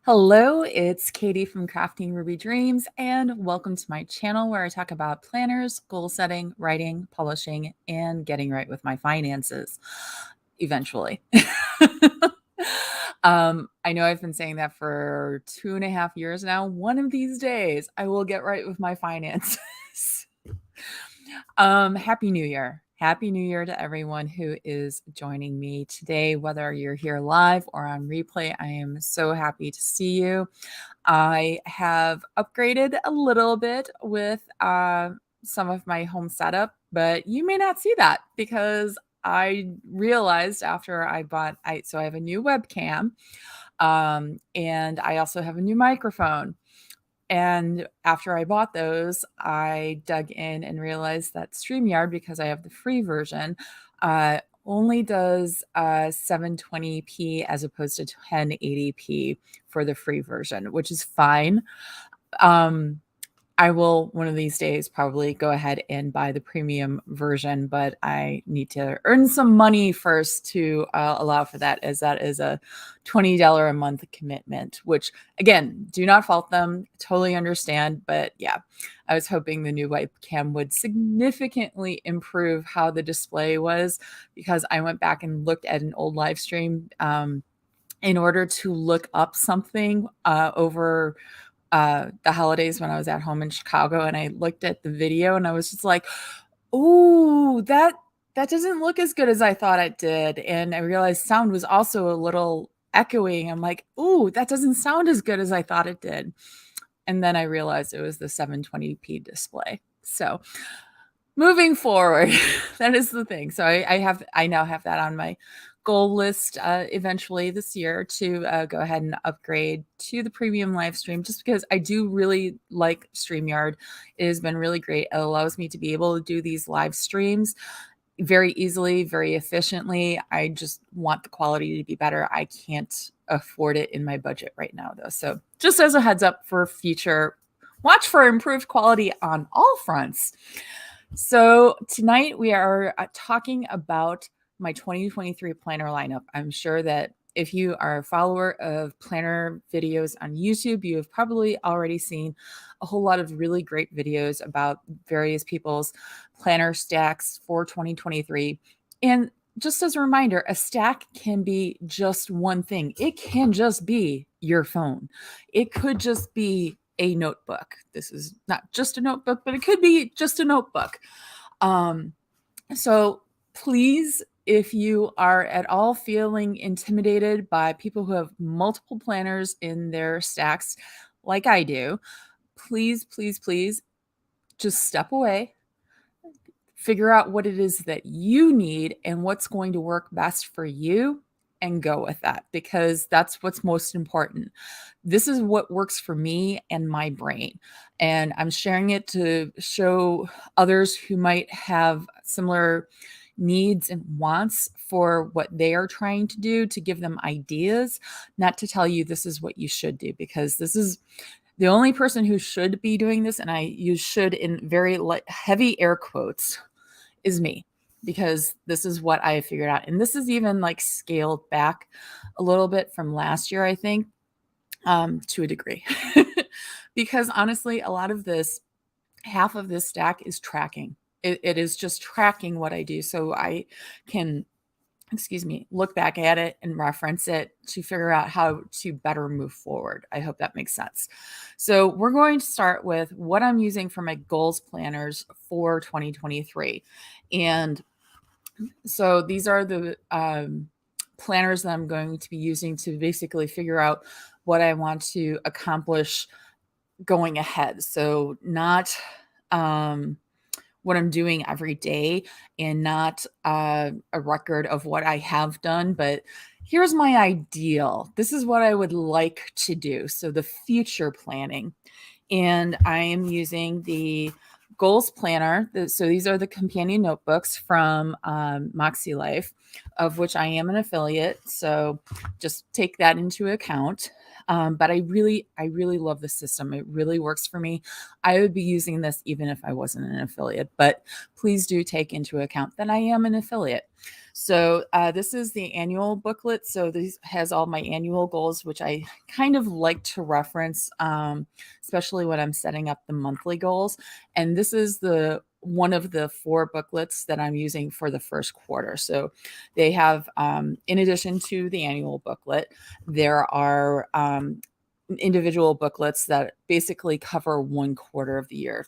Hello, it's Katie from Crafting Ruby Dreams, and welcome to my channel where I talk about planners, goal setting, writing, publishing, and getting right with my finances eventually. I know I've been saying that for 2.5 years now. One of these days, I will get right with my finances. Happy New Year. Happy New Year to everyone who is joining me today, whether you're here live or on replay. I am so happy to see you. I have upgraded a little bit with some of my home setup, but you may not see that because I realized after I bought, so I have a new webcam, and I also have a new microphone. And after I bought those, I dug in and realized that StreamYard, because I have the free version, only does 720p as opposed to 1080p for the free version, which is fine. I will one of these days probably go ahead and buy the premium version, but I need to earn some money first to allow for that, as that is a $20 a month commitment, which again, do not fault them. Totally understand. But yeah, I was hoping the new webcam would significantly improve how the display was, because I went back and looked at an old live stream in order to look up something over the holidays when I was at home in Chicago, and I looked at the video and I was just like, "Ooh, that doesn't look as good as I thought it did." And I realized sound was also a little echoing. I'm like, "Ooh, that doesn't sound as good as I thought it did." And then I realized it was the 720p display. So moving forward, that is the thing. So I now have that on my goal list eventually this year to go ahead and upgrade to the premium live stream, just because I do really like StreamYard. It has been really great. It allows me to be able to do these live streams very easily, very efficiently. I just want the quality to be better. I can't afford it in my budget right now, though. So just as a heads up for future, watch for improved quality on all fronts. So tonight we are talking about my 2023 planner lineup. I'm sure that if you are a follower of planner videos on YouTube, you have probably already seen a whole lot of really great videos about various people's planner stacks for 2023. And just as a reminder, a stack can be just one thing. It can just be your phone. It could just be a notebook. This is not just a notebook, but it could be just a notebook. So please, if you are at all feeling intimidated by people who have multiple planners in their stacks, like I do, please, please, please just step away, figure out what it is that you need and what's going to work best for you, and go with that, because that's what's most important. This is what works for me and my brain, and I'm sharing it to show others who might have similar needs and wants for what they are trying to do, to give them ideas, not to tell you this is what you should do, because this is the only person who should be doing this, and I use should in very heavy air quotes, is me, because this is what I figured out. And this is even like scaled back a little bit from last year, I think, to a degree. Because honestly, a lot of this, half of this stack is tracking. It is just tracking what I do. So I can, look back at it and reference it to figure out how to better move forward. I hope that makes sense. So we're going to start with what I'm using for my goals planners for 2023. And so these are the planners that I'm going to be using to basically figure out what I want to accomplish going ahead. So not what I'm doing every day, and not a record of what I have done, but here's my ideal. This is what I would like to do. So the future planning. And I am using the goals planner. So these are the companion notebooks from MäksēLife, of which I am an affiliate. So just take that into account. But I really love the system. It really works for me. I would be using this even if I wasn't an affiliate, but please do take into account that I am an affiliate. So this is the annual booklet. So this has all my annual goals, which I kind of like to reference, especially when I'm setting up the monthly goals. And this is the one of the 4 booklets that I'm using for the first quarter. So they have, in addition to the annual booklet, there are individual booklets that basically cover 1 quarter of the year.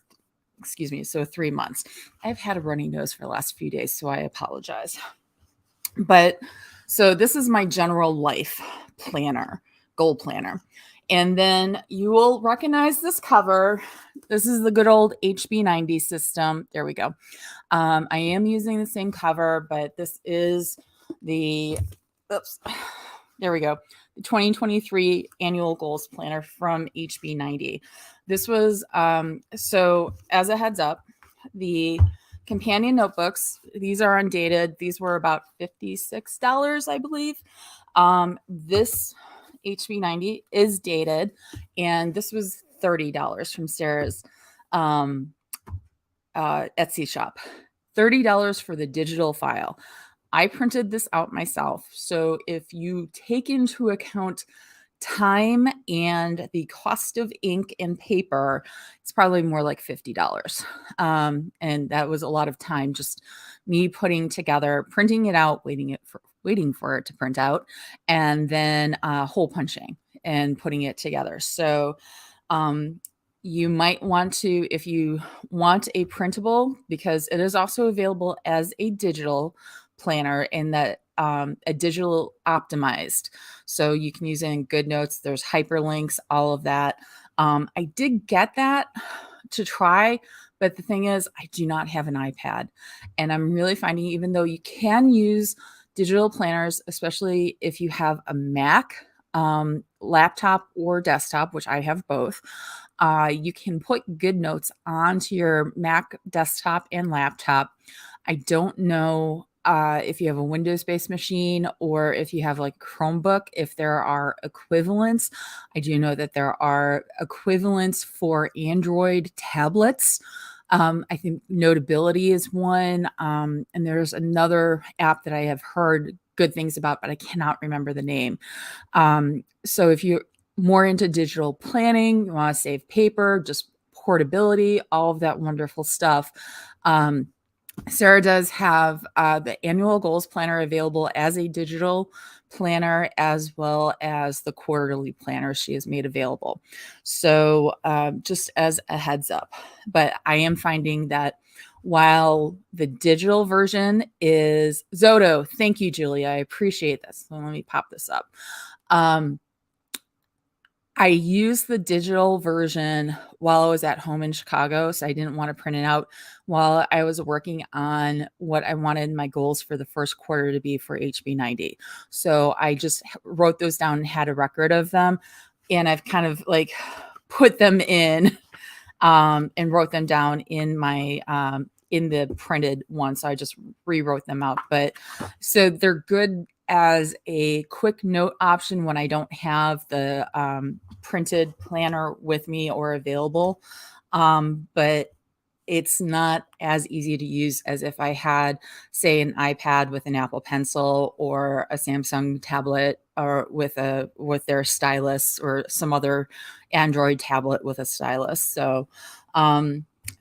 Excuse me, so 3 months. I've had a runny nose for the last few days, so I apologize. But so this is my general life planner, goal planner. And then you will recognize this cover. This is the good old HB90 system. There we go. I am using the same cover, but this is the, oops, there we go. The 2023 annual goals planner from HB90. This was, so as a heads up, the companion notebooks, these are undated. These were about $56, I believe. This HB90 is dated, and this was $30 from Sarah's Etsy shop. $30 for the digital file. I printed this out myself. So if you take into account time and the cost of ink and paper, it's probably more like $50. And that was a lot of time, just me putting together, printing it out, waiting for it to print out, and then hole punching and putting it together. So you might want to, if you want a printable, because it is also available as a digital planner in that a digital optimized. So you can use it in GoodNotes. There's hyperlinks, all of that. I did get that to try, but the thing is, I do not have an iPad. And I'm really finding, even though you can use digital planners, especially if you have a Mac, laptop or desktop, which I have both, you can put GoodNotes onto your Mac desktop and laptop. I don't know if you have a Windows-based machine or if you have like Chromebook, if there are equivalents. I do know that there are equivalents for Android tablets. I think Notability is one. And there's another app that I have heard good things about, but I cannot remember the name. So if you're more into digital planning, you want to save paper, just portability, all of that wonderful stuff. Sarah does have the annual goals planner available as a digital planner, as well as the quarterly planner she has made available. So just as a heads up, but I am finding that while the digital version is Zoto, thank you, Julia. I appreciate this. So let me pop this up. I used the digital version while I was at home in Chicago, so I didn't want to print it out while I was working on what I wanted my goals for the first quarter to be for HB90. So I just wrote those down and had a record of them, and I've kind of like put them in and wrote them down in my in the printed one. So I just rewrote them out. But so they're good as a quick note option when I don't have the printed planner with me or available. But it's not as easy to use as if I had, say, an iPad with an Apple Pencil or a Samsung tablet or with their stylus or some other Android tablet with a stylus. So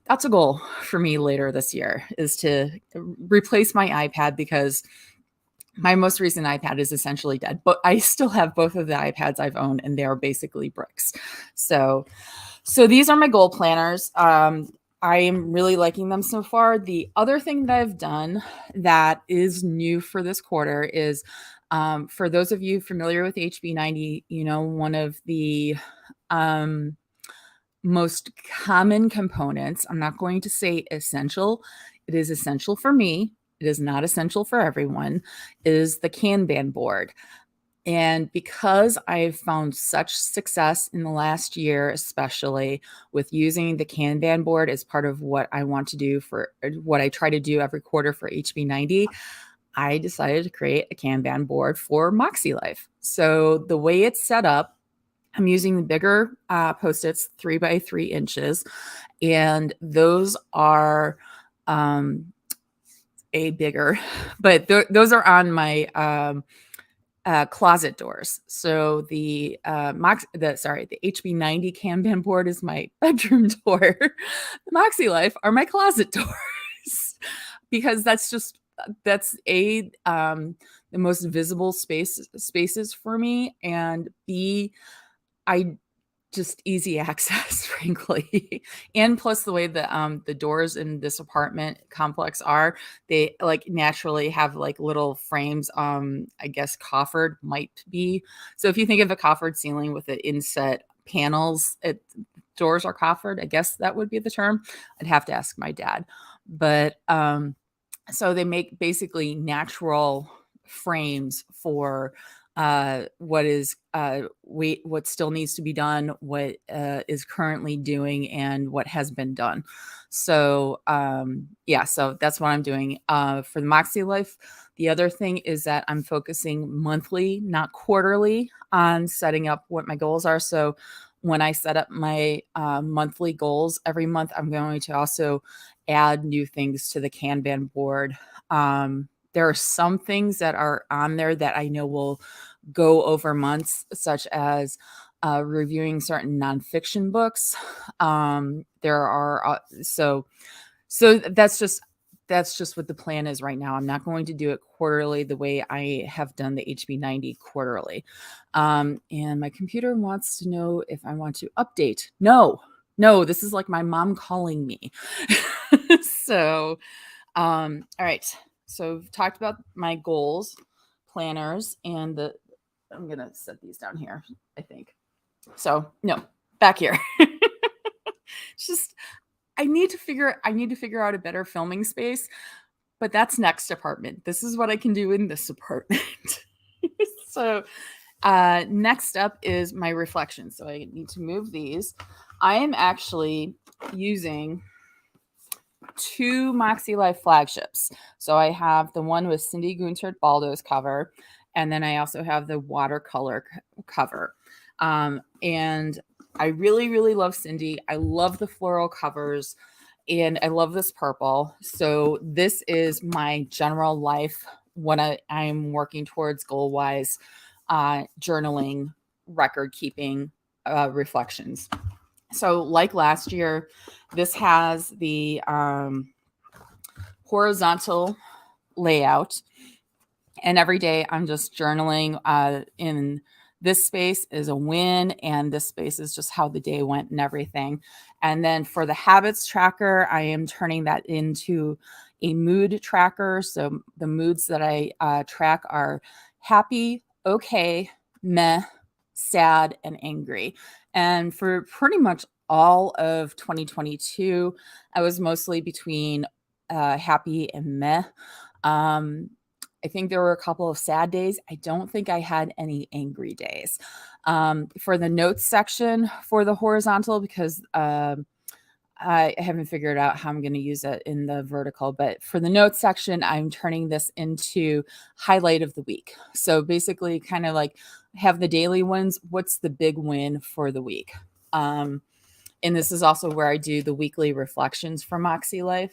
that's a goal for me later this year, is to replace my iPad, because my most recent iPad is essentially dead, but I still have both of the iPads I've owned, and they are basically bricks. So these are my goal planners. I am really liking them so far. The other thing that I've done that is new for this quarter is, for those of you familiar with HB90, you know, one of the most common components, I'm not going to say essential, it is essential for me, it is not essential for everyone, is the Kanban board. And because I've found such success in the last year, especially with using the Kanban board as part of what I want to do for what I try to do every quarter for HB90, I decided to create a Kanban board for MäksēLife. So the way it's set up, I'm using the bigger Post-its, 3 by 3 inches, and those are a bigger, but those are on my closet doors. So the HB90 Kanban board is my bedroom door. The MäksēLife are my closet doors because that's the most visible spaces for me, and B, I just easy access, frankly. And plus the way the doors in this apartment complex are, they like naturally have like little frames. I guess coffered might be. So if you think of a coffered ceiling with the inset panels, doors are coffered. I guess that would be the term. I'd have to ask my dad. But so they make basically natural frames for what still needs to be done, what is currently doing, and what has been done. So so that's what I'm doing for the MäksēLife. The other thing is that I'm focusing monthly, not quarterly, on setting up what my goals are. So when I set up my monthly goals every month, I'm going to also add new things to the Kanban board. There are some things that are on there that I know will go over months, such as reviewing certain nonfiction books. There are so that's just what the plan is right now. I'm not going to do it quarterly the way I have done the HB90 quarterly. And my computer wants to know if I want to update. No, this is like my mom calling me. So, all right. So we've talked about my goals, planners, and I'm going to set these down here, I think. So no, back here. Just, I need to figure out a better filming space, but that's next apartment. This is what I can do in this apartment. So next up is my reflections. So I need to move these. I am actually using 2 MäksēLife flagships. So I have the one with Cindy Guntert Baldo's cover, and then I also have the watercolor cover. And I really, really love Cindy. I love the floral covers, and I love this purple. So this is my general life when I'm working towards goal-wise journaling, record keeping, reflections. So like last year, this has the horizontal layout, and every day I'm just journaling. In this space is a win, and this space is just how the day went and everything. And then for the habits tracker, I am turning that into a mood tracker. So the moods that I track are happy, okay, meh, sad, and angry. And for pretty much all of 2022, I was mostly between happy and meh. I think there were a couple of sad days. I don't think I had any angry days. For the notes section for the horizontal, because I haven't figured out how I'm going to use it in the vertical, but for the notes section, I'm turning this into highlight of the week. So basically kind of like have the daily ones. What's the big win for the week? And this is also where I do the weekly reflections from MäksēLife.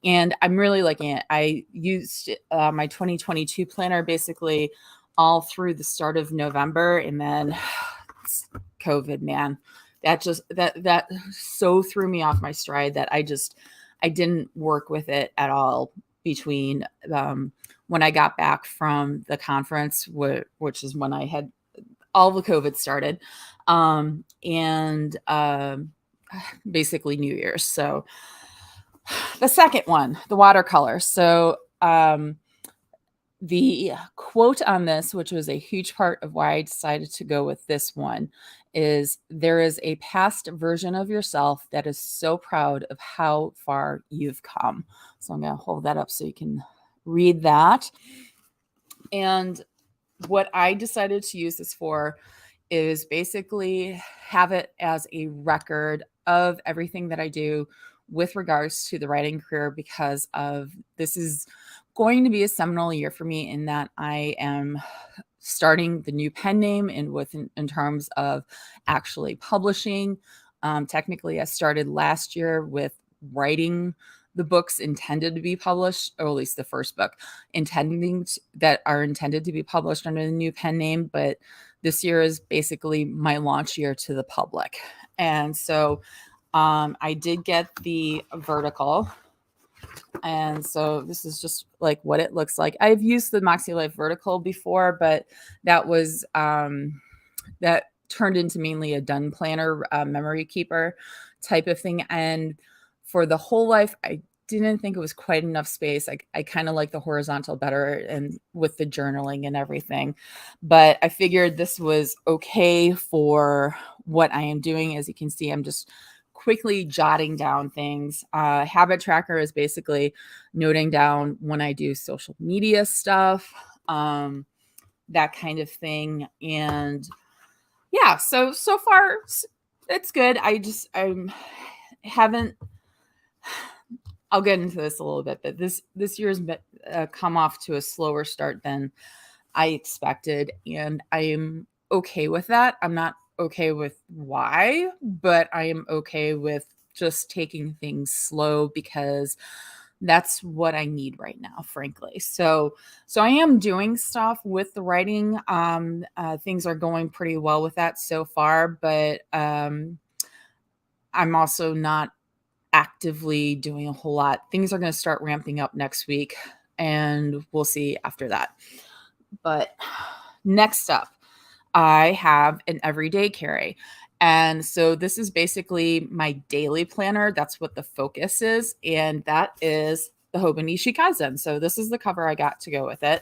And I'm really liking it. I used my 2022 planner basically all through the start of November, and then COVID, man, that so threw me off my stride that I didn't work with it at all between when I got back from the conference, which is when I had all the COVID started, and basically New Year's. So the second one, the watercolor. So the quote on this, which was a huge part of why I decided to go with this one, is there is a past version of yourself that is so proud of how far you've come. So I'm going to hold that up so you can read that. And what I decided to use this for is basically have it as a record of everything that I do with regards to the writing career, because of this is going to be a seminal year for me in that I am starting the new pen name in terms of actually publishing. Technically, I started last year with writing the books intended to be published, or at least the first book, that are intended to be published under the new pen name. But this year is basically my launch year to the public. And so I did get the vertical. And so this is just like what it looks like. I've used the MäksēLife vertical before, but that was that turned into mainly a done planner, memory keeper type of thing. And for the whole life, I didn't think it was quite enough space. I kind of like the horizontal better, and with the journaling and everything. But I figured this was okay for what I am doing. As you can see, I'm just quickly jotting down things. Habit tracker is basically noting down when I do social media stuff, that kind of thing. And yeah, so far it's good. I haven't, I'll get into this a little bit, but this year's come off to a slower start than I expected, and I am okay with that. I'm not okay with why, but I am okay with just taking things slow, because that's what I need right now, frankly. So I am doing stuff with the writing. Things are going pretty well with that so far, but I'm also not actively doing a whole lot. Things are going to start ramping up next week, and we'll see after that. But next up, I have an everyday carry. And so this is basically my daily planner. That's what the focus is. And that is the Hobonichi Kaizen. So this is the cover I got to go with it.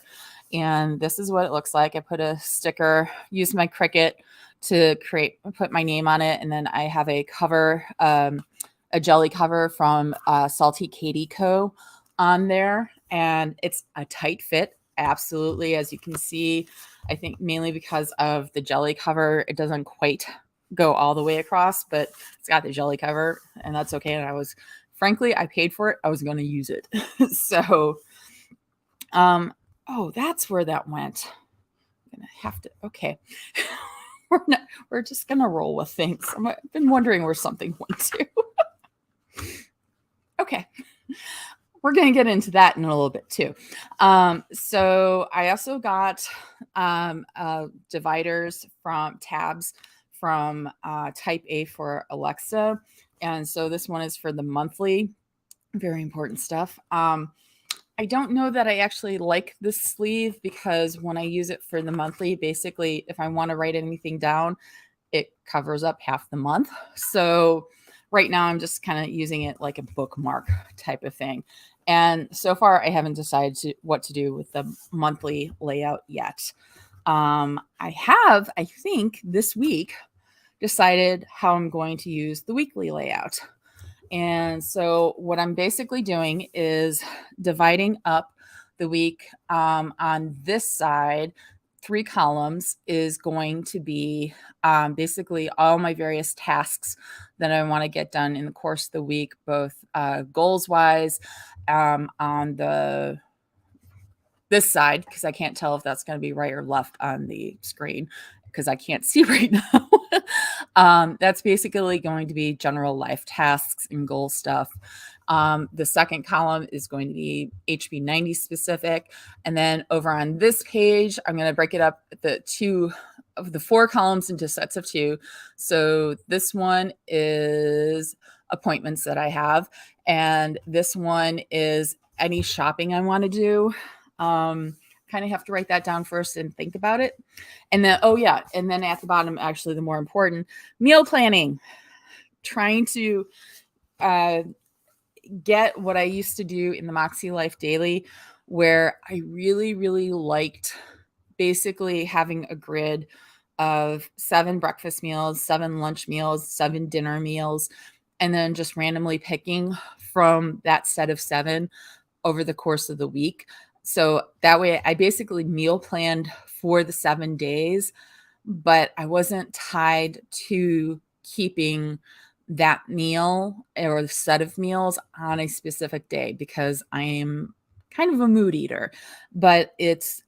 And this is what it looks like. I put a sticker, used my Cricut to put my name on it. And then I have a cover, a jelly cover from Salty Katie Co. on there. And it's a tight fit. Absolutely. As you can see, I think mainly because of the jelly cover, it doesn't quite go all the way across, but it's got the jelly cover, and that's okay. And frankly, I paid for it. I was going to use it. So, oh, that's where that went. I'm going to have to, okay. We're just going to roll with things. I've been wondering where something went to. Okay. We're going to get into that in a little bit too. So I also got dividers from tabs from Type A for Alexa. And so this one is for the monthly, very important stuff. I don't know that I actually like this sleeve, because when I use it for the monthly, basically, if I want to write anything down, it covers up half the month. So right now I'm just kind of using it like a bookmark type of thing. And so far I haven't decided what to do with the monthly layout yet. I have, I think this week, decided how I'm going to use the weekly layout. And so what I'm basically doing is dividing up the week. On this side, 3 columns is going to be basically all my various tasks that I want to get done in the course of the week, both goals wise, on this side, because I can't tell if that's going to be right or left on the screen, because I can't see right now. That's basically going to be general life tasks and goal stuff. The second column is going to be HB90 specific. And then over on this page, I'm going to break it up, the 4 columns into sets of 2. So this one is appointments that I have. And this one is any shopping I want to do. Kind of have to write that down first and think about it. And then, oh yeah. And then at the bottom, actually the more important, meal planning, trying to, get what I used to do in the MäksēLife Daily, where I really, really liked basically having a grid of 7 breakfast meals, 7 lunch meals, 7 dinner meals, and then just randomly picking from that set of 7 over the course of the week. So that way I basically meal planned for the 7 days, but I wasn't tied to keeping that meal or the set of meals on a specific day, because I am kind of a mood eater. But it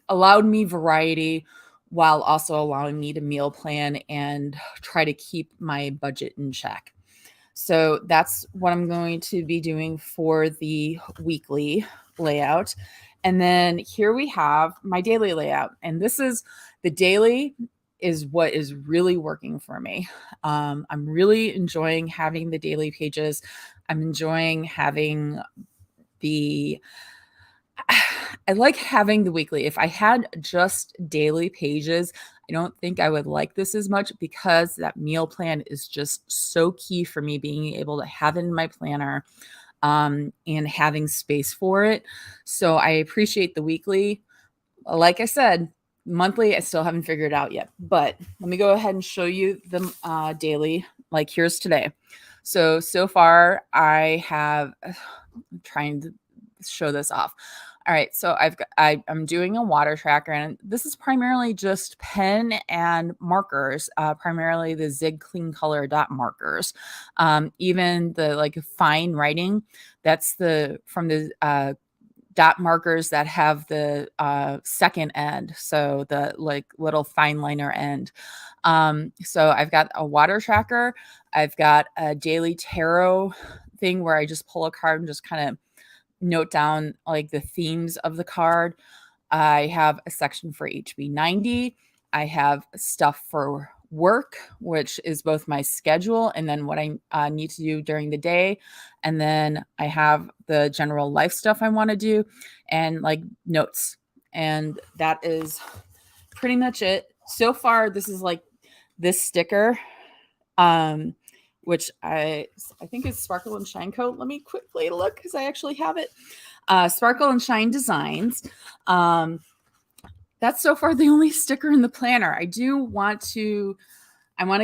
allowed me variety while also allowing me to meal plan and try to keep my budget in check. So that's what I'm going to be doing for the weekly layout. And then here we have my daily layout. And this is the daily is what is really working for me. I'm really enjoying having the daily pages. I'm enjoying having the I like having the weekly. If I had just daily pages, I don't think I would like this as much because that meal plan is just so key for me being able to have it in my planner and having space for it. So I appreciate the weekly. Like I said, monthly, I still haven't figured it out yet. But let me go ahead and show you the daily. Like here's today. So far I have, I'm trying to show this off. All right, so I'm doing a water tracker, and this is primarily just pen and markers, primarily the Zig Clean Color dot markers. Even the like fine writing, that's the from the dot markers that have the second end, so the like little fine liner end. So I've got a water tracker. I've got a daily tarot thing where I just pull a card and just kind of note down like the themes of the card. I have a section for HB90. I have stuff for work, which is both my schedule and then what I need to do during the day. And then I have the general life stuff I want to do and like notes. And that is pretty much it. So far, this is like this sticker. Which I think is Sparkle and Shine Coat. Let me quickly look because I actually have it. Sparkle and Shine Designs. That's so far the only sticker in the planner. I want to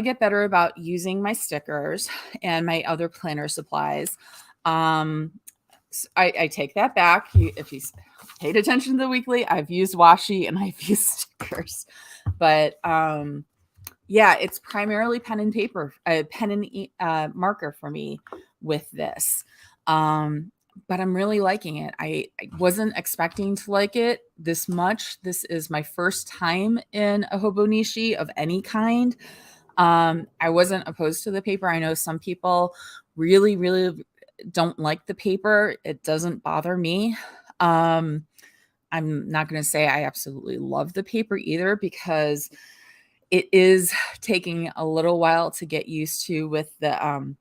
get better about using my stickers and my other planner supplies. I take that back. If you paid attention to the weekly, I've used washi and I've used stickers, but yeah, it's primarily pen and paper, pen and marker for me with this. But I'm really liking it. I wasn't expecting to like it this much. This is my first time in a hobonichi of any kind. I wasn't opposed to the paper. I know some people really, really don't like the paper. It doesn't bother me. I'm not going to say I absolutely love the paper either because it is taking a little while to get used to with the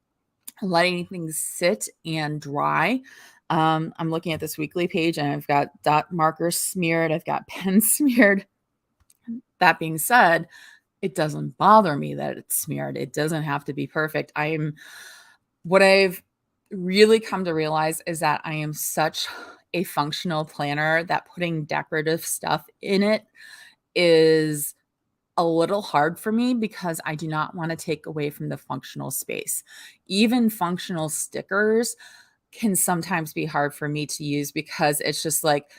letting things sit and dry. I'm looking at this weekly page and I've got dot markers smeared. I've got pen smeared. That being said, it doesn't bother me that it's smeared. It doesn't have to be perfect. What I've really come to realize is that I am such a functional planner that putting decorative stuff in it is a little hard for me because I do not want to take away from the functional space. Even functional stickers can sometimes be hard for me to use because it's just like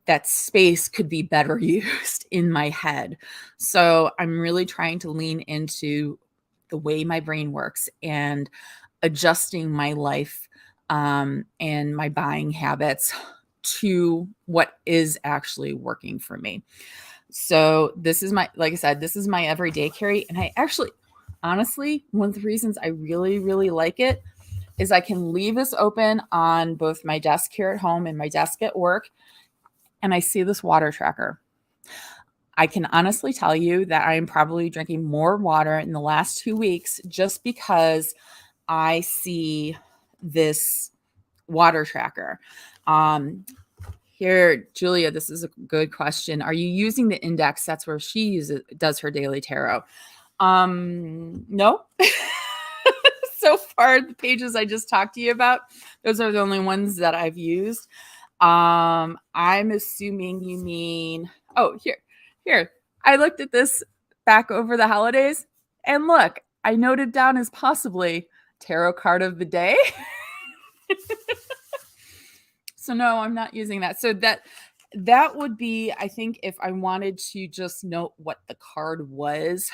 that space could be better used in my head. So I'm really trying to lean into the way my brain works and adjusting my life and my buying habits to what is actually working for me. So this is like I said, this is my everyday carry. And I actually, honestly, one of the reasons I really, really like it is I can leave this open on both my desk here at home and my desk at work. And I see this water tracker. I can honestly tell you that I am probably drinking more water in the last 2 weeks just because I see this water tracker. Here, Julia, this is a good question. Are you using the index? That's where she does her daily tarot. No. So far, the pages I just talked to you about, those are the only ones that I've used. I'm assuming you mean, oh, here. I looked at this back over the holidays, and look, I noted down as possibly tarot card of the day. So no, I'm not using that. So that would be, I think, if I wanted to just note what the card was.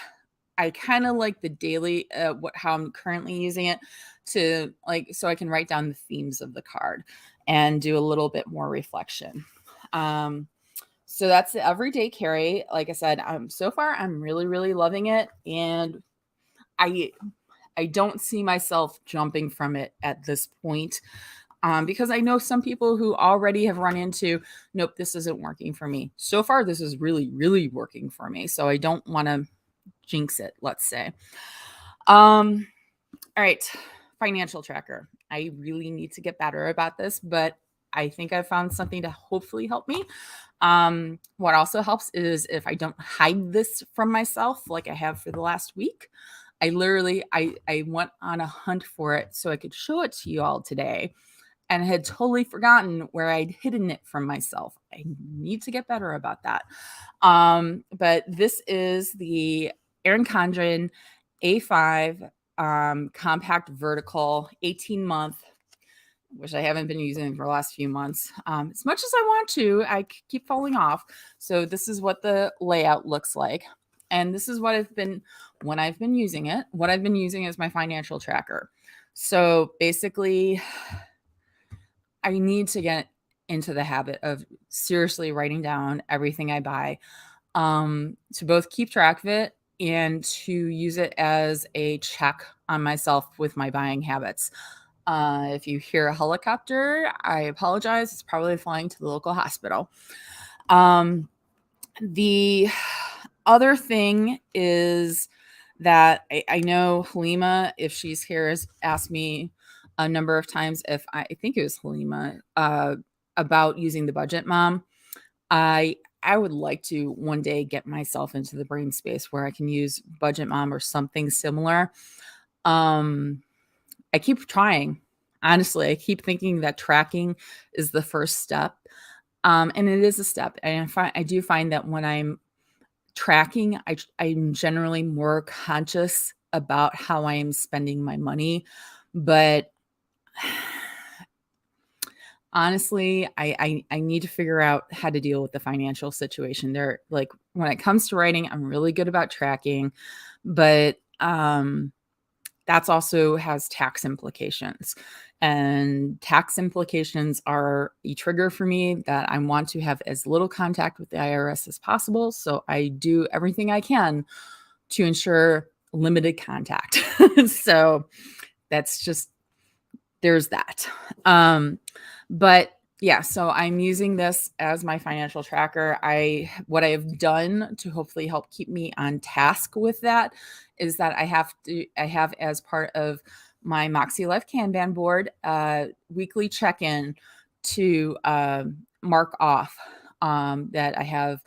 I kind of like the daily, how I'm currently using it to like, so I can write down the themes of the card and do a little bit more reflection. So that's the everyday carry. Like I said, so far I'm really, really loving it. And I don't see myself jumping from it at this point. Because I know some people who already have run into, nope, this isn't working for me. So far, this is really, really working for me. So I don't want to jinx it, let's say. All right, financial tracker. I really need to get better about this, but I think I found something to hopefully help me. What also helps is if I don't hide this from myself like I have for the last week. I literally, I went on a hunt for it so I could show it to you all today and had totally forgotten where I'd hidden it from myself. I need to get better about that. But this is the Erin Condren A5 compact vertical 18-month, which I haven't been using for the last few months. As much as I want to, I keep falling off. So this is what the layout looks like. And this is what when I've been using it, what I've been using is my financial tracker. So basically, I need to get into the habit of seriously writing down everything I buy, to both keep track of it and to use it as a check on myself with my buying habits. If you hear a helicopter, I apologize. It's probably flying to the local hospital. The other thing is that I know Halima, if she's here, has asked me a number of times if I think it was Halima, about using the Budget Mom. I would like to one day get myself into the brain space where I can use Budget Mom or something similar. I keep trying. Honestly, I keep thinking that tracking is the first step. And it is a step. And I do find that when I'm tracking, I'm generally more conscious about how I am spending my money. But honestly, I need to figure out how to deal with the financial situation. There, like when it comes to writing, I'm really good about tracking, but that's also has tax implications. And tax implications are a trigger for me that I want to have as little contact with the IRS as possible. So I do everything I can to ensure limited contact. So that's just, there's that. But yeah, so I'm using this as my financial tracker. What I have done to hopefully help keep me on task with that is that I have as part of my MäksēLife Kanban board, weekly check-in to mark off that I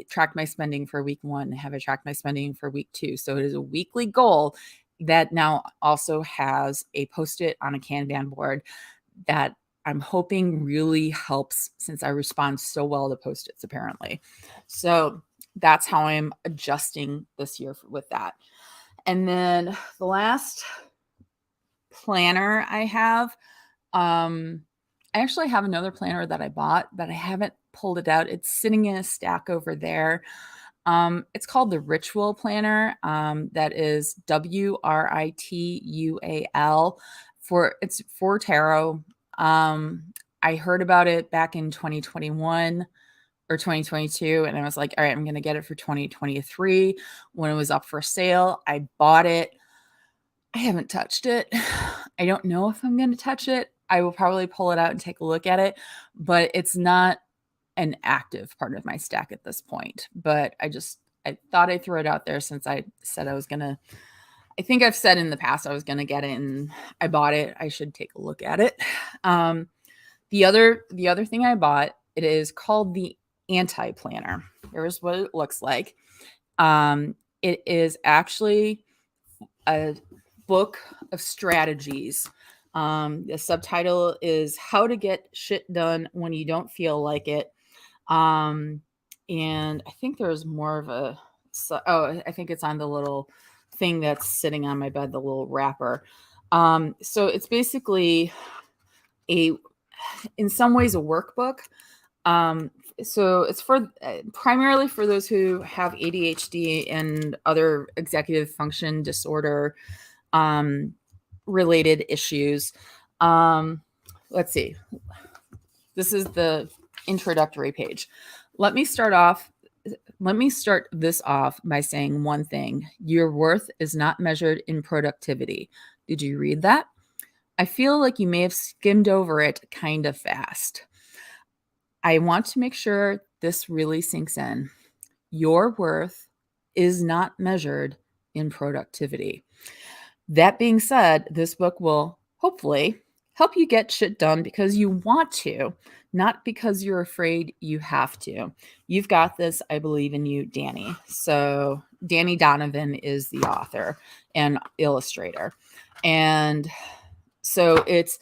tracked my spending for week 1? Have I tracked my spending for week 2? So it is a weekly goal that now also has a post-it on a Kanban board that I'm hoping really helps, since I respond so well to post-its apparently. So that's how I'm adjusting this year with that. And then the last planner I have, I actually have another planner that I bought, but I haven't pulled it out. It's sitting in a stack over there. It's called the Ritual Planner. That is WRITUAL. It's for tarot. I heard about it back in 2021 or 2022, and I was like, all right, I'm going to get it for 2023 when it was up for sale. I bought it. I haven't touched it. I don't know if I'm going to touch it. I will probably pull it out and take a look at it, but it's not an active part of my stack at this point. But I thought I'd throw it out there since I said I was going to. I think I've said in the past I was going to get it, and I bought it. I should take a look at it. The other thing I bought, it is called the Anti-Planner. Here's what it looks like. It is actually a book of strategies. The subtitle is How to Get Shit Done When You Don't Feel Like It. And I think there's more of I think it's on the little thing that's sitting on my bed, the little wrapper. So it's basically in some ways a workbook. So it's for primarily for those who have ADHD and other executive function disorder related issues. Let's see. This is the introductory page. Let me start off let me start this off by saying one thing. Your worth is not measured in productivity. Did you read that? I feel like you may have skimmed over it kind of fast. I want to make sure this really sinks in. Your worth is not measured in productivity. That being said, this book will hopefully help you get shit done because you want to, not because you're afraid you have to. You've got this. I believe in you, Danny. So Danny Donovan is the author and illustrator. And so it's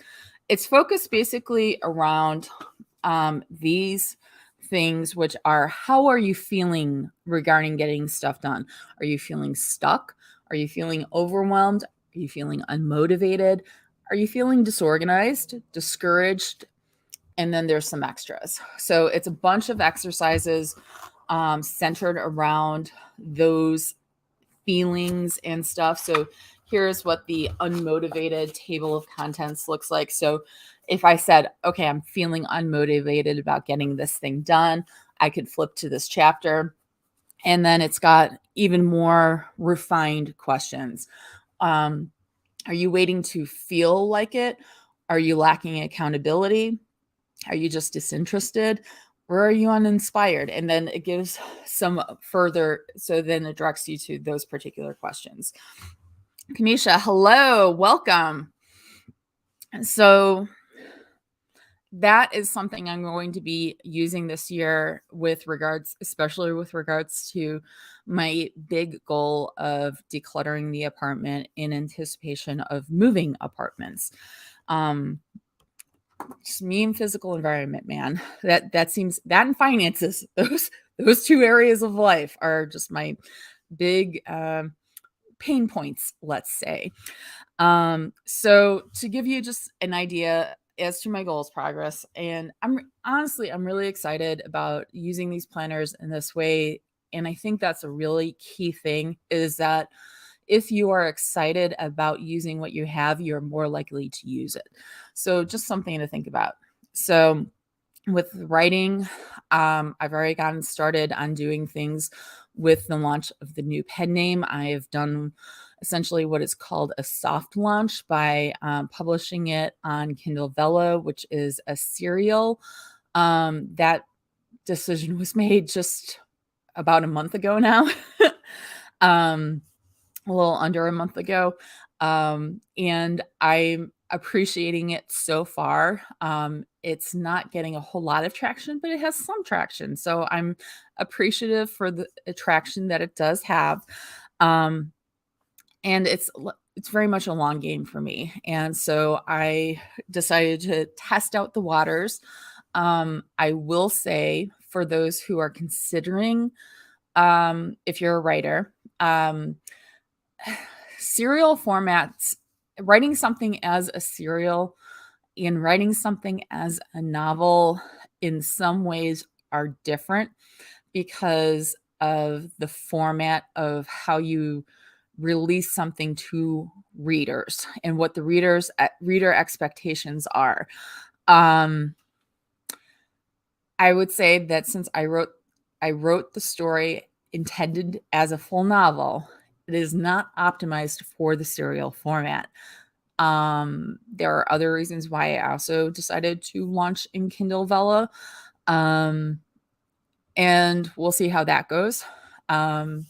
focused basically around these things, which are, how are you feeling regarding getting stuff done? Are you feeling stuck? Are you feeling overwhelmed? Are you feeling unmotivated? Are you feeling disorganized, discouraged? And then there's some extras. So it's a bunch of exercises centered around those feelings and stuff. So here's what the unmotivated table of contents looks like. So if I said, okay, I'm feeling unmotivated about getting this thing done, I could flip to this chapter. And then it's got even more refined questions. Are you waiting to feel like it? Are you lacking accountability? Are you just disinterested? Or are you uninspired? And then it gives some further, so then it directs you to those particular questions. Kamisha, hello, welcome. So that is something I'm going to be using this year with regards, especially with regards to my big goal of decluttering the apartment in anticipation of moving apartments. Just me and physical environment, man. That seems, that and finances, those two areas of life are just my big pain points, let's say. So to give you just an idea as to my goals progress, and I'm really excited about using these planners in this way. And I think that's a really key thing, is that if you are excited about using what you have, you're more likely to use it. So just something to think about. So with writing, I've already gotten started on doing things with the launch of the new pen name. I have done essentially what is called a soft launch by publishing it on Kindle Vella, which is a serial. That decision was made just about a month ago now. A little under a month ago. And I'm appreciating it so far. It's not getting a whole lot of traction, but it has some traction. So I'm appreciative for the traction that it does have. And it's very much a long game for me. And so I decided to test out the waters. I will say, for those who are considering, if you're a writer, serial formats, writing something as a serial and writing something as a novel in some ways are different because of the format of how you release something to readers and what the reader expectations are. I would say that since I wrote the story intended as a full novel, it is not optimized for the serial format. There are other reasons why I also decided to launch in Kindle Vella. And we'll see how that goes. But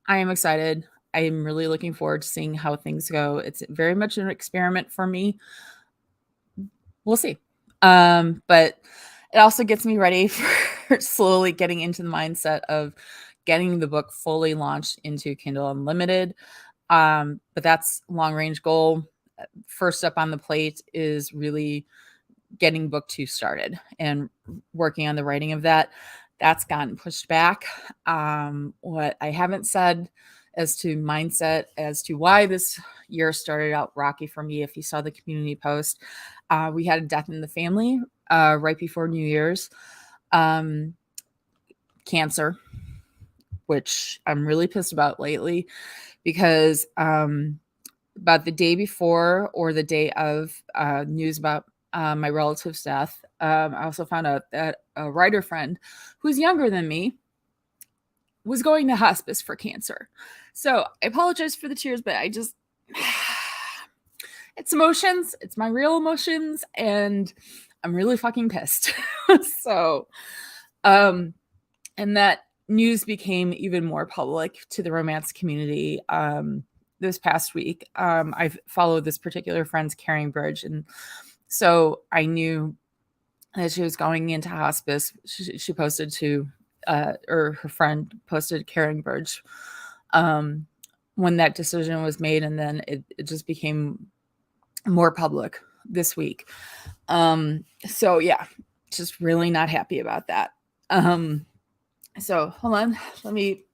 I am excited. I am really looking forward to seeing how things go. It's very much an experiment for me. We'll see. But it also gets me ready for slowly getting into the mindset of getting the book fully launched into Kindle Unlimited. But that's long range goal. First up on the plate is really getting book 2 started and working on the writing of that. That's gotten pushed back. What I haven't said as to mindset, as to why this year started out rocky for me, if you saw the community post, we had a death in the family right before New Year's. Cancer, which I'm really pissed about lately, because about the day before or the day of news about my relative's death, I also found out that a writer friend who's younger than me, was going to hospice for cancer. So I apologize for the tears, but it's emotions. It's my real emotions. And I'm really fucking pissed. So, and that news became even more public to the romance community this past week. I've followed this particular friend's carrying bridge, and so I knew that she was going into hospice. She posted to, or her friend posted carrying bridge when that decision was made, and then it just became more public this week. So yeah, just really not happy about that. So hold on, let me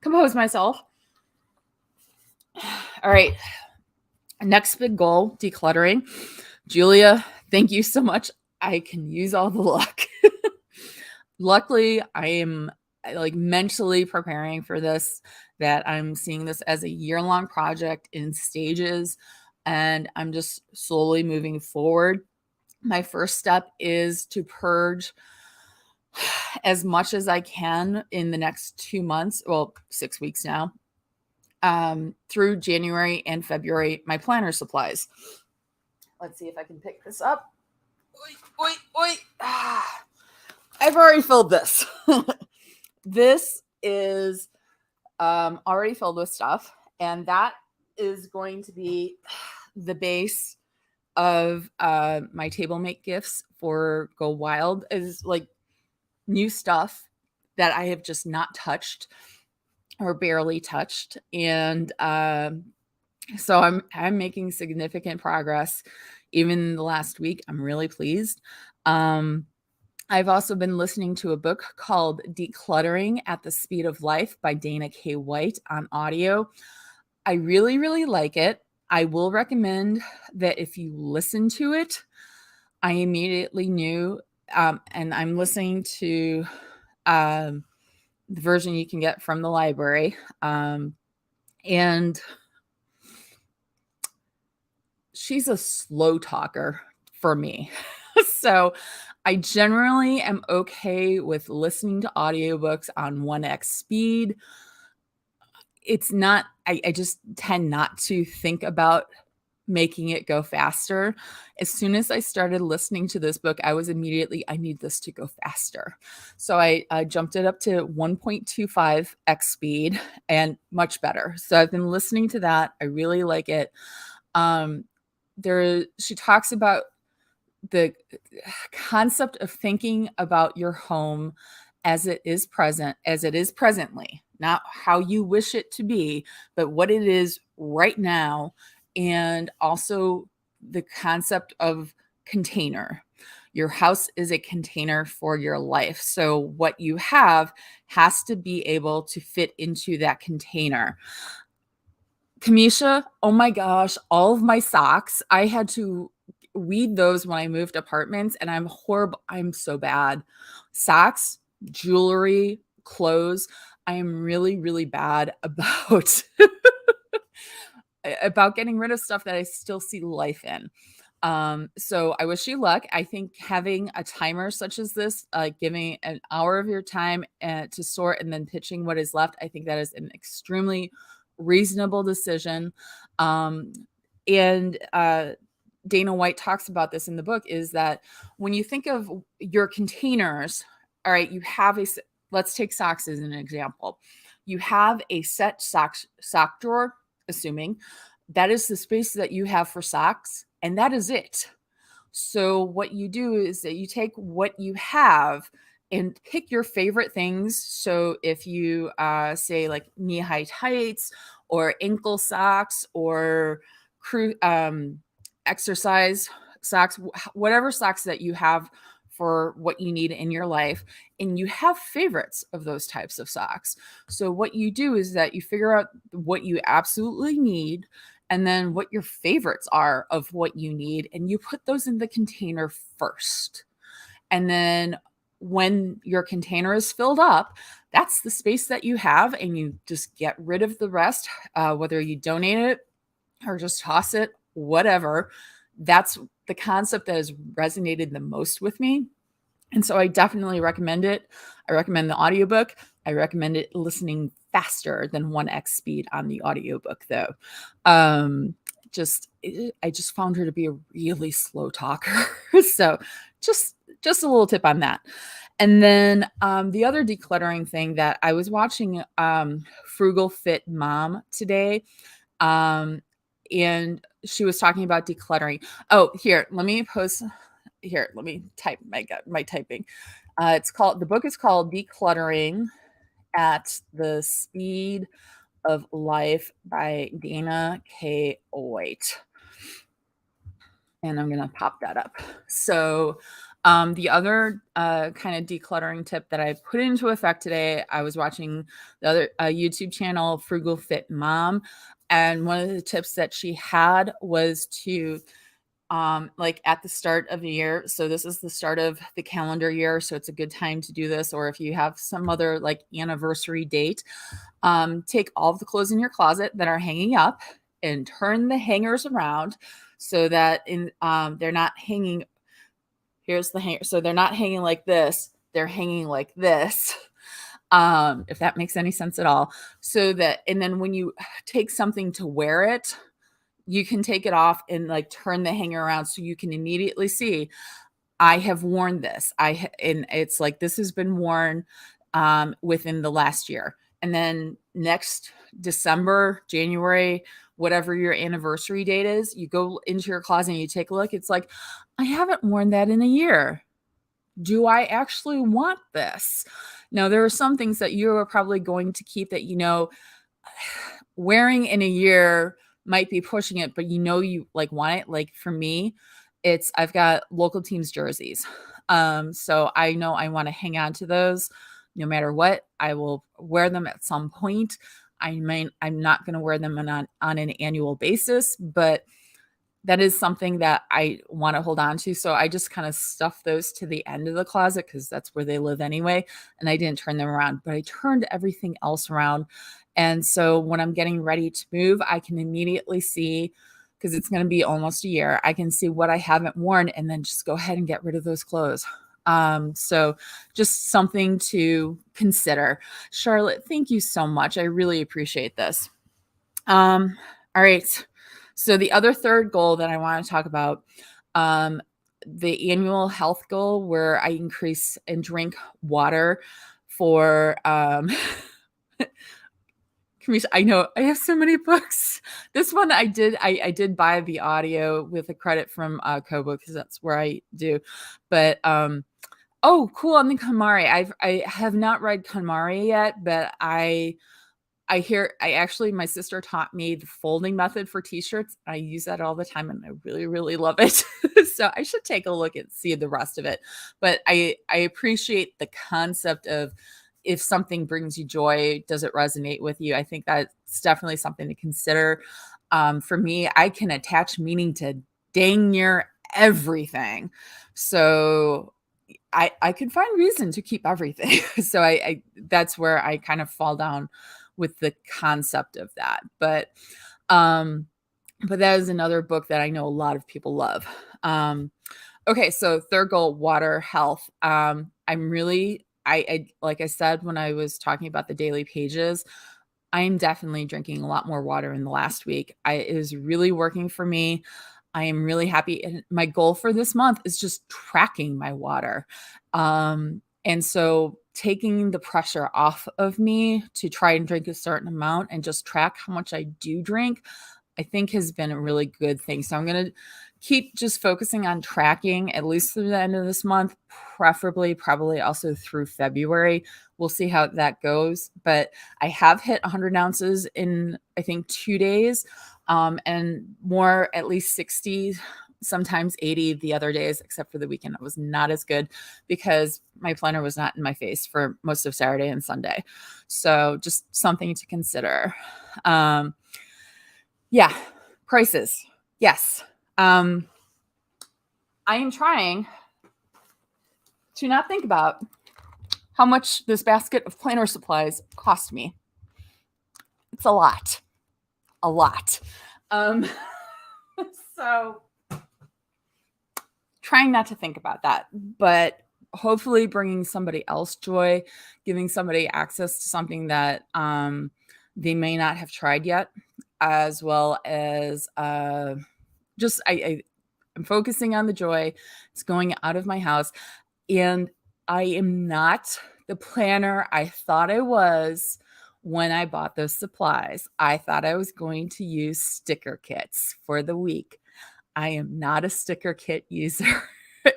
compose myself. All right. Next big goal, decluttering. Julia, thank you so much. I can use all the luck. Luckily, I am like mentally preparing for this, that I'm seeing this as a year-long project in stages, and I'm just slowly moving forward. My first step is to purge as much as I can in the next 2 months, well, 6 weeks now, through January and February, my planner supplies. Let's see if I can pick this up. Oi. I've already filled this. This is already filled with stuff, and that is going to be the base of my table make gifts for Go Wild, is like new stuff that I have just not touched or barely touched. And so I'm making significant progress even in the last week. I'm really pleased. I've also been listening to a book called Decluttering at the Speed of Life by Dana K. White on audio. I really, really like it. I will recommend that if you listen to it, I immediately knew, and I'm listening to the version you can get from the library. And she's a slow talker for me. So I generally am okay with listening to audiobooks on 1x speed. It's not, I just tend not to think about making it go faster. As soon as I started listening to this book, I was immediately, I need this to go faster. So I jumped it up to 1.25x speed, and much better. So I've been listening to that. I really like it. She talks about the concept of thinking about your home as it is presently, not how you wish it to be, but what it is right now. And also the concept of container. Your house is a container for your life. So what you have has to be able to fit into that container. Kamisha, oh my gosh, all of my socks, I had to weed those when I moved apartments, and I'm horrible. I'm so bad. Socks, jewelry, clothes. I am really, really bad about about getting rid of stuff that I still see life in. So I wish you luck. I think having a timer such as this, giving an hour of your time to sort and then pitching what is left, I think that is an extremely reasonable decision. And Dana White talks about this in the book, is that when you think of your containers, all right, you have let's take socks as an example. You have a set sock drawer, assuming that is the space that you have for socks, and that is it. So what you do is that you take what you have and pick your favorite things. So if you say like knee-high tights or ankle socks or exercise socks, whatever socks that you have for what you need in your life, and you have favorites of those types of socks. So what you do is that you figure out what you absolutely need and then what your favorites are of what you need, and you put those in the container first. And then when your container is filled up, that's the space that you have, and you just get rid of the rest, whether you donate it or just toss it, whatever. That's the concept that has resonated the most with me. And so I definitely recommend it. I recommend the audiobook. I recommend it listening faster than 1x speed on the audiobook though. I just found her to be a really slow talker. So just a little tip on that. And then the other decluttering thing that I was watching Frugal Fit Mom today. And she was talking about decluttering. Oh, here, let me type my typing. The book is called Decluttering at the Speed of Life by Dana K. White. And I'm going to pop that up. So the other kind of decluttering tip that I put into effect today, I was watching the other YouTube channel, Frugal Fit Mom. And one of the tips that she had was to like at the start of the year. So this is the start of the calendar year. So it's a good time to do this. Or if you have some other like anniversary date, take all of the clothes in your closet that are hanging up and turn the hangers around so that they're not hanging. Here's the hanger. So they're not hanging like this. They're hanging like this. If that makes any sense at all. And then when you take something to wear it, you can take it off and like turn the hanger around so you can immediately see, I have worn this. And it's like, this has been worn within the last year. And then next December, January, whatever your anniversary date is, you go into your closet and you take a look. It's like, I haven't worn that in a year. Do I actually want this? Now, there are some things that you are probably going to keep that, wearing in a year might be pushing it, but you like want it. Like for me, I've got local teams jerseys. So I know I want to hang on to those no matter what. I will wear them at some point. I'm not going to wear them on an annual basis, but that is something that I want to hold on to. So I just kind of stuffed those to the end of the closet because that's where they live anyway. And I didn't turn them around, but I turned everything else around. And so when I'm getting ready to move, I can immediately see, because it's going to be almost a year, I can see what I haven't worn and then just go ahead and get rid of those clothes. So just something to consider. Charlotte, thank you so much. I really appreciate this. All right. So the other third goal that I want to talk about, the annual health goal where I increase and drink water for, I know I have so many books. This one I did buy the audio with a credit from Kobo because that's where I do. But oh, cool on the KonMari. I have not read KonMari yet, but my sister taught me the folding method for t-shirts. I use that all the time and I really, really love it. So I should take a look and see the rest of it. But I appreciate the concept of, if something brings you joy, does it resonate with you? I think that's definitely something to consider. For me, I can attach meaning to dang near everything. So I could find reason to keep everything. So that's where I kind of fall down with the concept of that. But that is another book that I know a lot of people love. Okay, so third goal, water health. I'm really, like I said when I was talking about the daily pages, I am definitely drinking a lot more water in the last week. It is really working for me. I am really happy. And my goal for this month is just tracking my water. And so taking the pressure off of me to try and drink a certain amount and just track how much I do drink, I think has been a really good thing. So I'm going to keep just focusing on tracking at least through the end of this month, preferably probably also through February. We'll see how that goes. But I have hit 100 ounces in, I think, 2 days, and more, at least 60, sometimes 80 the other days, except for the weekend. It was not as good because my planner was not in my face for most of Saturday and Sunday. So just something to consider. Yeah, prices. Yes. I am trying to not think about how much this basket of planner supplies cost me. It's a lot. So trying not to think about that, but hopefully bringing somebody else joy, giving somebody access to something that they may not have tried yet, as well as I'm focusing on the joy. It's going out of my house, and I am not the planner I thought I was when I bought those supplies. I thought I was going to use sticker kits for the week. I am not a sticker kit user.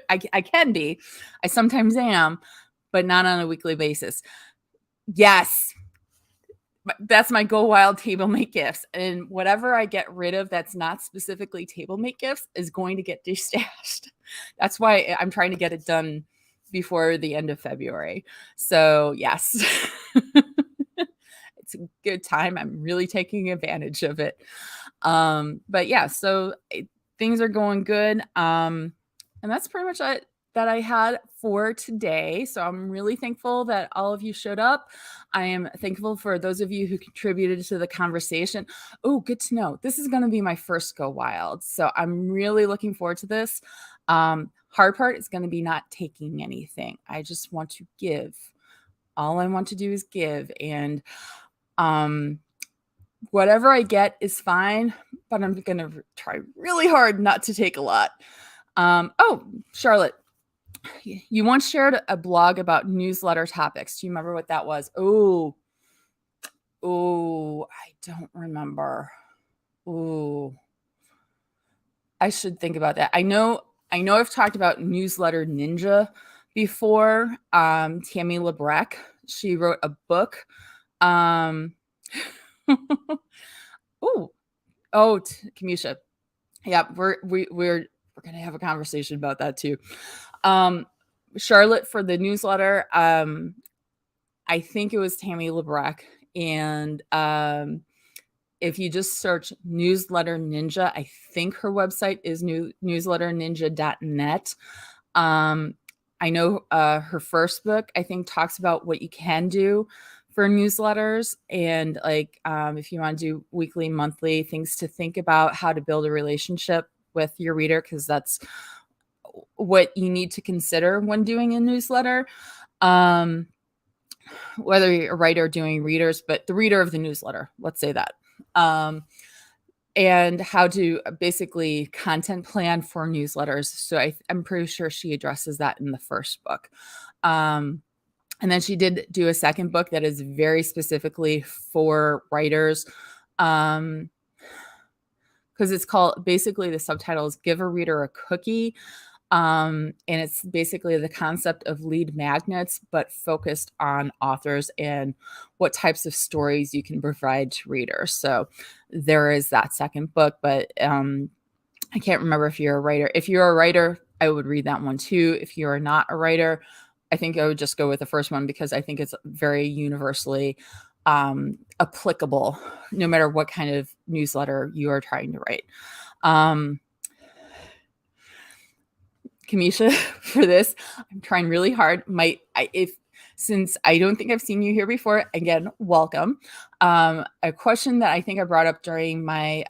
I can be. I sometimes am, but not on a weekly basis. Yes, that's my Go Wild table mate gifts. And whatever I get rid of that's not specifically table mate gifts is going to get destashed. That's why I'm trying to get it done before the end of February. So yes, it's a good time. I'm really taking advantage of it. But yeah, so things are going good. And that's pretty much it that I had for today. So I'm really thankful that all of you showed up. I am thankful for those of you who contributed to the conversation. Oh, good to know. This is going to be my first Go Wild. So I'm really looking forward to this. Hard part is going to be not taking anything. I just want to give. All I want to do is give. And whatever I get is fine, but I'm going to try really hard not to take a lot. Oh, Charlotte, you once shared a blog about newsletter topics. Do you remember what that was? Oh, I don't remember. Oh, I should think about that. I know I've talked about Newsletter Ninja before. Tammy Labrecque, she wrote a book. Kamisha. Yeah, we're gonna have a conversation about that too. Charlotte, for the newsletter, I think it was Tammy Labrecque, and if you just search Newsletter Ninja, I think her website is newsletterninja.net. I know her first book, I think, talks about what you can do for newsletters, and like if you want to do weekly, monthly things to think about, how to build a relationship with your reader, because that's what you need to consider when doing a newsletter. Whether you're a writer doing readers, but the reader of the newsletter, let's say that. And how to basically content plan for newsletters. So I'm pretty sure she addresses that in the first book. And then she did do a second book that is very specifically for writers. Because it's called, basically the subtitle is Give a Reader a Cookie. And it's basically the concept of lead magnets, but focused on authors and what types of stories you can provide to readers. So there is that second book, but I can't remember if you're a writer. If you're a writer, I would read that one too. If you're not a writer, I think I would just go with the first one, because I think it's very universally applicable, no matter what kind of newsletter you are trying to write. Kamisha, for this, I'm trying really hard. Since I don't think I've seen you here before, again, welcome. A question that I think I brought up during my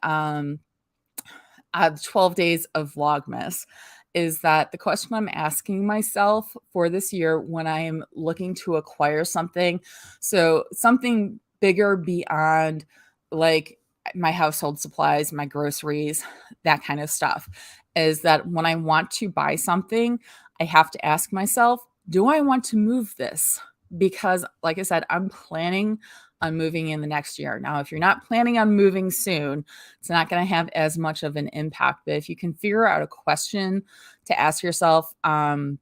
12 days of Vlogmas is that the question I'm asking myself for this year when I am looking to acquire something, so something bigger beyond like my household supplies, my groceries, that kind of stuff, is that when I want to buy something, I have to ask myself, do I want to move this? Because like I said, I'm planning on moving in the next year. Now, if you're not planning on moving soon, it's not going to have as much of an impact. But if you can figure out a question to ask yourself, Wild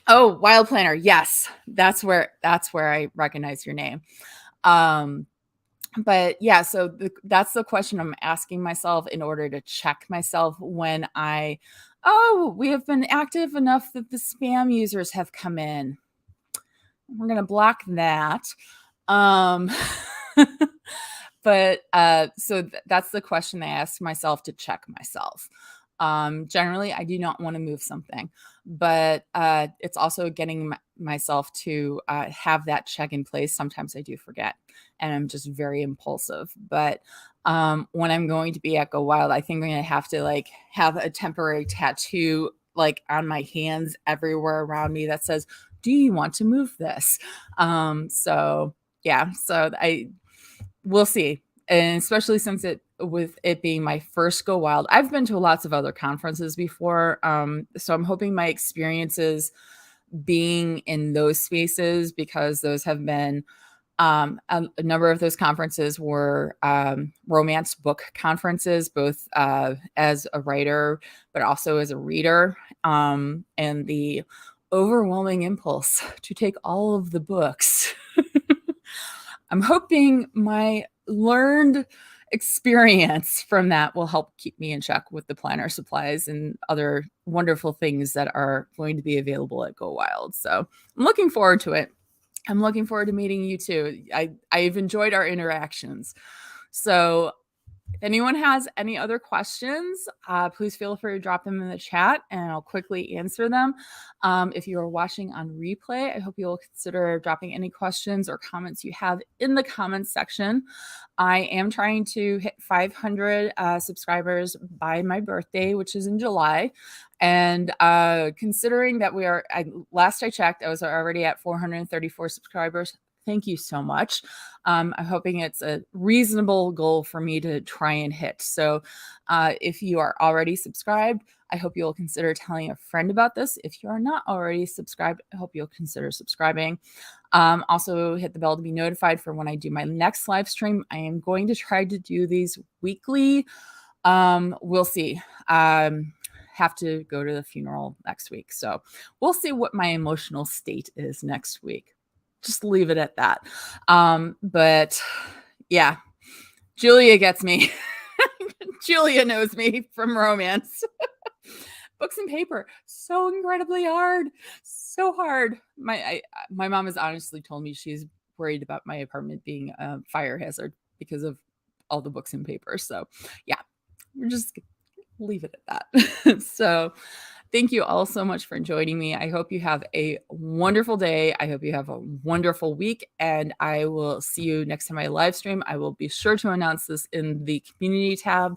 Planner, yes, that's where I recognize your name. But yeah, so that's the question I'm asking myself in order to check myself when we have been active enough that the spam users have come in. We're going to block that. But so that's the question I ask myself to check myself. Generally, I do not want to move something, but it's also getting myself to have that check in place. Sometimes I do forget, and I'm just very impulsive. But when I'm going to be at Go Wild, I think I'm going to have to like have a temporary tattoo like on my hands everywhere around me that says, do you want to move this? So yeah, so we'll see. And especially since with it being my first Go Wild, I've been to lots of other conferences before. So I'm hoping my experiences being in those spaces, because those have been a number of those conferences were romance book conferences, both as a writer, but also as a reader. And the overwhelming impulse to take all of the books. I'm hoping my learned experience from that will help keep me in check with the planner supplies and other wonderful things that are going to be available at Go Wild. So I'm looking forward to it. I'm looking forward to meeting you too. I've enjoyed our interactions. So if anyone has any other questions, please feel free to drop them in the chat and I'll quickly answer them. If you are watching on replay, I hope you'll consider dropping any questions or comments you have in the comments section. I am trying to hit 500 subscribers by my birthday, which is in July. And considering that last I checked, I was already at 434 subscribers. Thank you so much. I'm hoping it's a reasonable goal for me to try and hit. So if you are already subscribed, I hope you'll consider telling a friend about this. If you are not already subscribed, I hope you'll consider subscribing. Also hit the bell to be notified for when I do my next live stream. I am going to try to do these weekly. We'll see. Have to go to the funeral next week. So we'll see what my emotional state is next week. Just leave it at that. But yeah, Julia gets me. Julia knows me from romance. Books and paper, so incredibly hard. So hard. My mom has honestly told me she's worried about my apartment being a fire hazard because of all the books and paper. So yeah, we're just leave it at that. So thank you all so much for joining me. I hope you have a wonderful day. I hope you have a wonderful week, and I will see you next time I live stream. I will be sure to announce this in the community tab.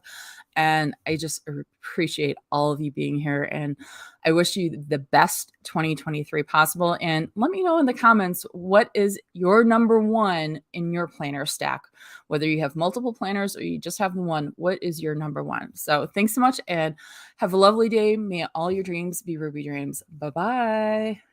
And I just appreciate all of you being here. And I wish you the best 2023 possible. And let me know in the comments, what is your number one in your planner stack? Whether you have multiple planners or you just have the one, what is your number one? So thanks so much and have a lovely day. May all your dreams be ruby dreams. Bye-bye.